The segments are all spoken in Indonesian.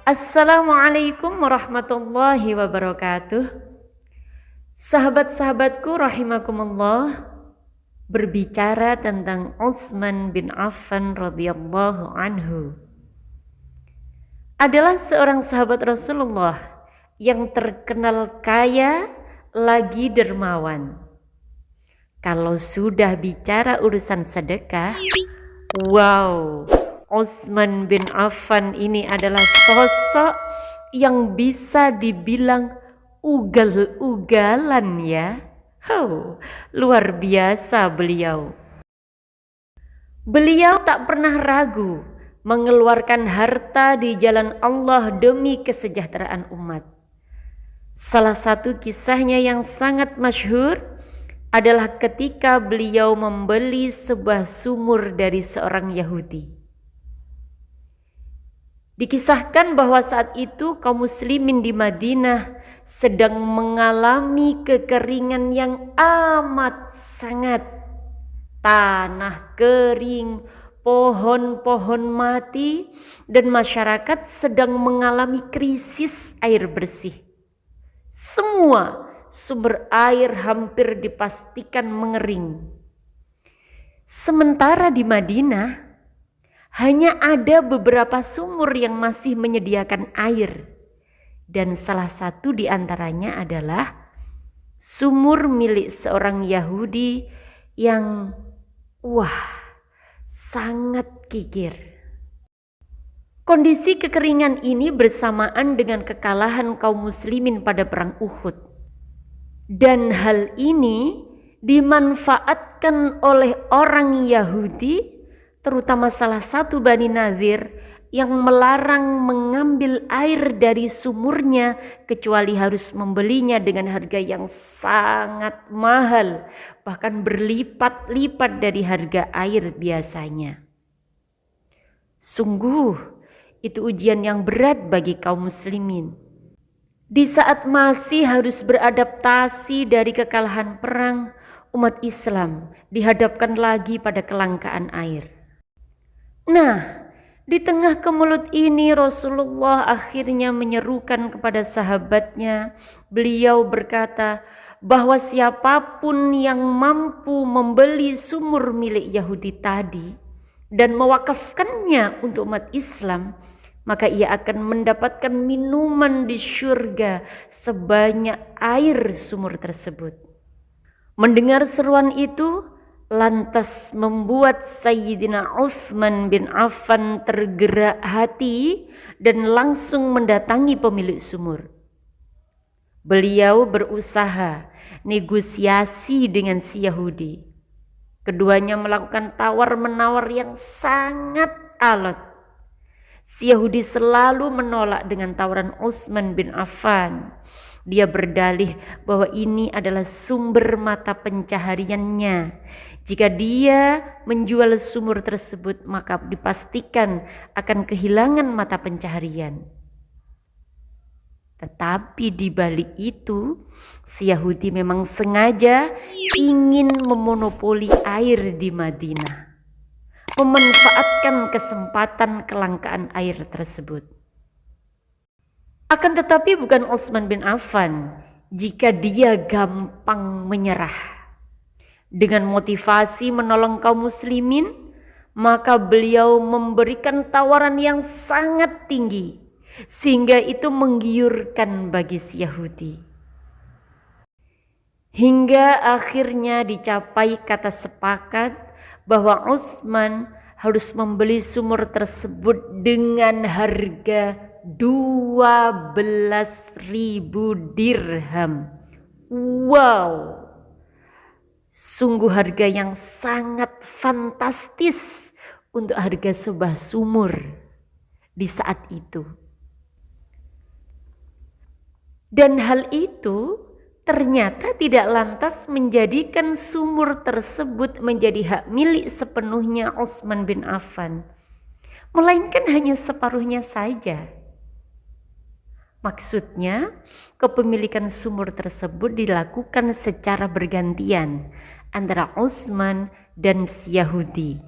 Assalamualaikum warahmatullahi wabarakatuh. Sahabat-sahabatku rahimakumullah, berbicara tentang Utsman bin Affan radhiyallahu anhu, adalah seorang sahabat Rasulullah yang terkenal kaya lagi dermawan. Kalau sudah bicara urusan sedekah, wow, Utsman bin Affan ini adalah sosok yang bisa dibilang ugal-ugalan ya. Luar biasa beliau. Beliau tak pernah ragu mengeluarkan harta di jalan Allah demi kesejahteraan umat. Salah satu kisahnya yang sangat masyhur adalah ketika beliau membeli sebuah sumur dari seorang Yahudi. Dikisahkan bahwa saat itu kaum muslimin di Madinah sedang mengalami kekeringan yang amat sangat. Tanah kering, pohon-pohon mati, dan masyarakat sedang mengalami krisis air bersih. Semua sumber air hampir dipastikan mengering. Sementara di Madinah hanya ada beberapa sumur yang masih menyediakan air, dan salah satu di antaranya adalah sumur milik seorang Yahudi yang sangat kikir. Kondisi kekeringan ini bersamaan dengan kekalahan kaum muslimin pada perang Uhud, dan hal ini dimanfaatkan oleh orang Yahudi, terutama salah satu Bani Nadir, yang melarang mengambil air dari sumurnya kecuali harus membelinya dengan harga yang sangat mahal, bahkan berlipat-lipat dari harga air biasanya. Sungguh itu ujian yang berat bagi kaum muslimin. Di saat masih harus beradaptasi dari kekalahan perang, umat Islam dihadapkan lagi pada kelangkaan air. Nah, di tengah kemelut ini Rasulullah akhirnya menyerukan kepada sahabatnya. Beliau berkata bahwa siapapun yang mampu membeli sumur milik Yahudi tadi dan mewakafkannya untuk umat Islam, maka ia akan mendapatkan minuman di syurga sebanyak air sumur tersebut. Mendengar seruan itu, lantas membuat Sayyidina Utsman bin Affan tergerak hati dan langsung mendatangi pemilik sumur. Beliau berusaha negosiasi dengan si Yahudi. Keduanya melakukan tawar-menawar yang sangat alot. Si Yahudi selalu menolak dengan tawaran Utsman bin Affan. Dia berdalih bahwa ini adalah sumber mata pencahariannya. Jika dia menjual sumur tersebut, maka dipastikan akan kehilangan mata pencaharian. Tetapi di balik itu, si Yahudi memang sengaja ingin memonopoli air di Madinah, memanfaatkan kesempatan kelangkaan air tersebut. Akan tetapi bukan Utsman bin Affan jika dia gampang menyerah. Dengan motivasi menolong kaum muslimin, maka beliau memberikan tawaran yang sangat tinggi, sehingga itu menggiurkan bagi si Yahudi. Hingga akhirnya dicapai kata sepakat bahwa Utsman harus membeli sumur tersebut dengan harga 12.000 dirham. Wow, sungguh harga yang sangat fantastis untuk harga sebuah sumur di saat itu. Dan hal itu ternyata tidak lantas menjadikan sumur tersebut menjadi hak milik sepenuhnya Utsman bin Affan, melainkan hanya separuhnya saja. Maksudnya, kepemilikan sumur tersebut dilakukan secara bergantian antara Utsman dan si Yahudi.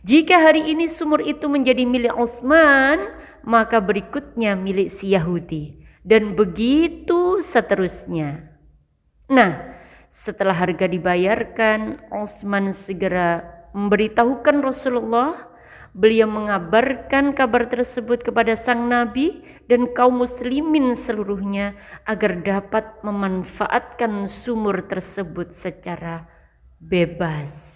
Jika hari ini sumur itu menjadi milik Utsman, maka berikutnya milik si Yahudi, dan begitu seterusnya. Nah, setelah harga dibayarkan, Utsman segera memberitahukan Rasulullah. Beliau mengabarkan kabar tersebut kepada sang Nabi dan kaum muslimin seluruhnya agar dapat memanfaatkan sumur tersebut secara bebas.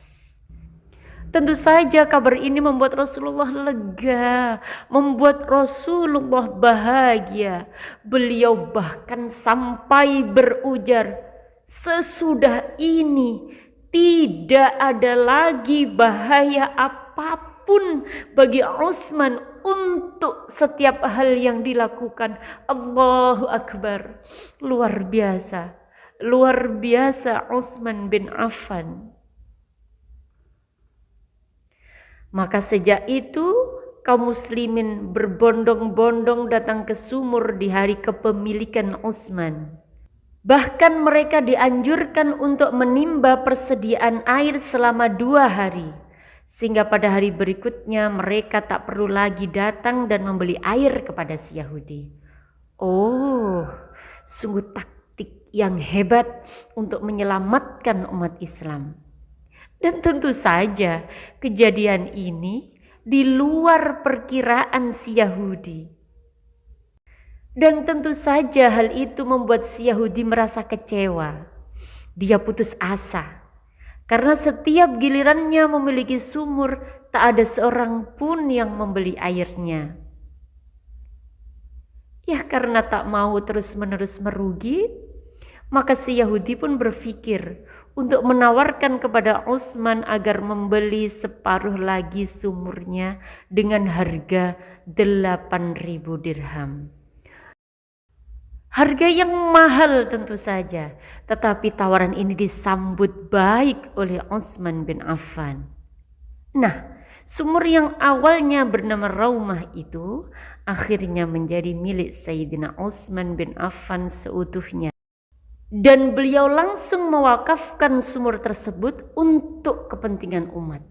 Tentu saja kabar ini membuat Rasulullah lega, membuat Rasulullah bahagia. Beliau bahkan sampai berujar, sesudah ini tidak ada lagi bahaya apapun bagi Utsman untuk setiap hal yang dilakukan. Allahu Akbar. Luar biasa. Luar biasa Utsman bin Affan. Maka sejak itu kaum muslimin berbondong-bondong datang ke sumur di hari kepemilikan Utsman. Bahkan mereka dianjurkan untuk menimba persediaan air selama 2 hari. Sehingga pada hari berikutnya mereka tak perlu lagi datang dan membeli air kepada si Yahudi. Oh, sungguh taktik yang hebat untuk menyelamatkan umat Islam. Dan tentu saja kejadian ini di luar perkiraan si Yahudi. Dan tentu saja hal itu membuat si Yahudi merasa kecewa. Dia putus asa. Karena setiap gilirannya memiliki sumur, tak ada seorang pun yang membeli airnya. Ya karena tak mau terus-menerus merugi, maka si Yahudi pun berpikir untuk menawarkan kepada Utsman agar membeli separuh lagi sumurnya dengan harga 8.000 dirham. Harga yang mahal tentu saja, tetapi tawaran ini disambut baik oleh Utsman bin Affan. Nah, sumur yang awalnya bernama Raumah itu akhirnya menjadi milik Sayyidina Utsman bin Affan seutuhnya. Dan beliau langsung mewakafkan sumur tersebut untuk kepentingan umat.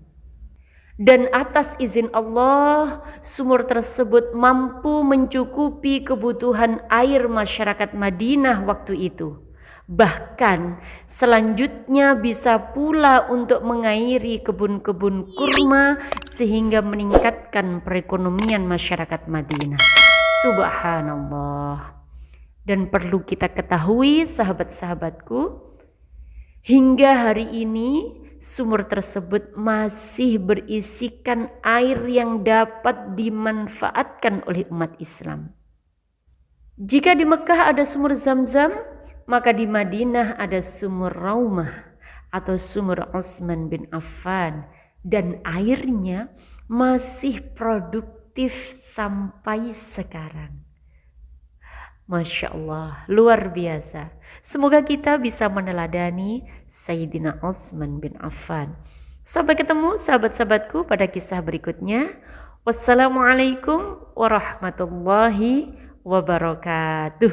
Dan atas izin Allah, sumur tersebut mampu mencukupi kebutuhan air masyarakat Madinah waktu itu. Bahkan selanjutnya bisa pula untuk mengairi kebun-kebun kurma sehingga meningkatkan perekonomian masyarakat Madinah. Subhanallah. Dan perlu kita ketahui sahabat-sahabatku, hingga hari ini sumur tersebut masih berisikan air yang dapat dimanfaatkan oleh umat Islam. Jika di Mekah ada sumur Zamzam, maka di Madinah ada sumur Raumah atau sumur Utsman bin Affan, dan airnya masih produktif sampai sekarang. Masya Allah, luar biasa. Semoga kita bisa meneladani Sayyidina Utsman bin Affan. Sampai ketemu sahabat-sahabatku pada kisah berikutnya. Wassalamualaikum warahmatullahi wabarakatuh.